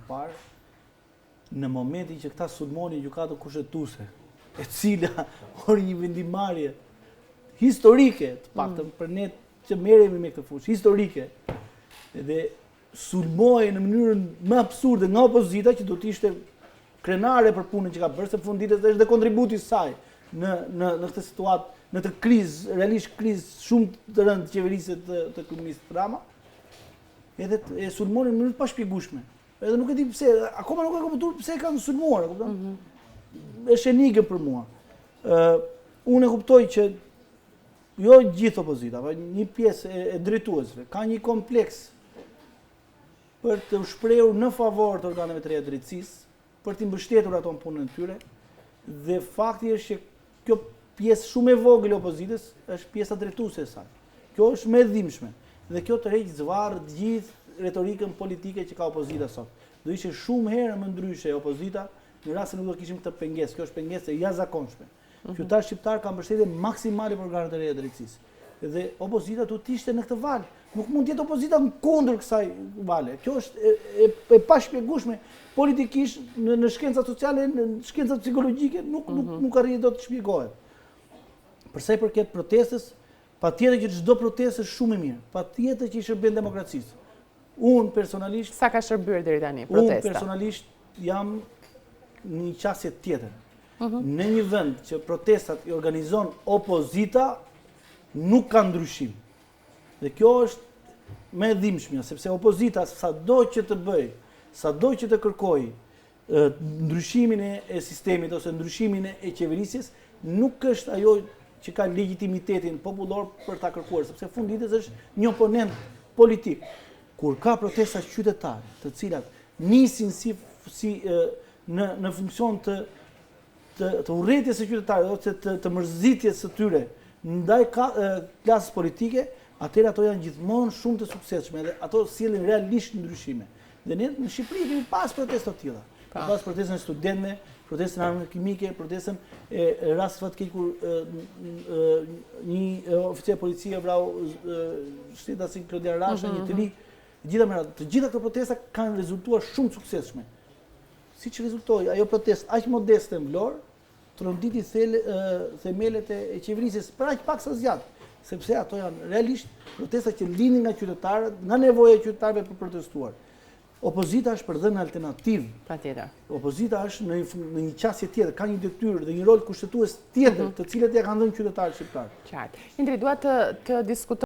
parë, në momentin që këta sulmonin gjykatën kushtetuese, e cila ori një vendimarrje historike, të paktën për ne që merremi me këtë fushë historike, dhe sulmohej në mënyrën më absurde nga opozita që do të ishte krenare për punën që ka bërë, se funditet është dhe kontributi i saj në këtë situatë, në të krizë, realisht krizë shumë të rëndë të qeverisë të kryeministit Rama, edhe e sulmonin në mënyrë të pashpjegueshme. Edhe nuk e di pse, akoma nuk e kuptoj pse e kanë sulmuar, e kupton? Është enigmë për mua. Unë e kuptoj që jo gjithë opozita, por një pjesë e drejtuesve ka një kompleks për të shprehur në favor të organeve të reja të drejtësisë, për të mbështetur ato në punën e tyre, dhe fakti është që kjo pjesë shumë e vogël e opozitës është pjesa drejtuese e saj. Kjo është më e dhimbshme dhe kjo tërheq zvarr të gjithë retorikën politike që ka opozita sot. Do ishte shumë herë më ndryshe opozita në rast se nuk do kishim këtë pengesë. Kjo është pengesë e jashtëzakonshme. Qytetarët shqiptar kanë mbështetje maksimale për organet e reja të drejtësisë. Dhe opozita duhet të ishte në këtë valë. Nuk mund të jetë opozita kundër kësaj vale. Kjo është e pashpjegueshme politikisht në shkencat sociale, në shkencat psikologjike, nuk arrin dot të shpjegohet. Për sa i përket protestës, patjetër që çdo protestë është shumë e mirë. Patjetër që i shërben demokracisë. Unë personalisht sa ka shërbyer deri tani protesta? Unë personalisht jam në një qasje tjetër. Në një vend që protestat i organizon opozita, nuk ka ndryshim. Dhe kjo është më e dhimbshme, sepse opozita sado që të bëj, sado që të kërkoj ndryshimin e sistemit ose ndryshimin e qeverisjes, nuk është ajo që ka legitimitetin popullor për ta kërkuar, sepse funditës është një oponent politik. Kur ka protesta qytetare, të cilat nisin në funksion të urrëties së qytetarëve ose të mërzitjes së tyre ndaj klasës politike, atëherë ato janë gjithmonë shumë të suksesshme dhe ato sjellin realisht ndryshime. Dhe ne në Shqipëri kemi pas protesta të tilla. Pas protestën e studentëve, protestën e armëve kimike, protestën e rastit fatkeq kur një oficer policie vrau shtetasin Klodian Rasha, një të ri. Të gjitha këto protesta kanë rezultuar shumë suksesshme. Siç rezultoi ajo protestë aq modeste në Vlorë, tronditi themelet e qeverisjes për aq pak sa zgjat, sepse ato janë realisht protesta që lindin nga qytetarët, nga nevoja e qytetarëve për protestuar. Opozita është për dhënë alternativë. Patjetër. Opozita është në një qasje tjetër, ka një detyrë dhe një rol kushtetues tjetër, të cilët ja kanë dhënë qytetarët shqiptar. Qartë. Indri, dua të diskutoj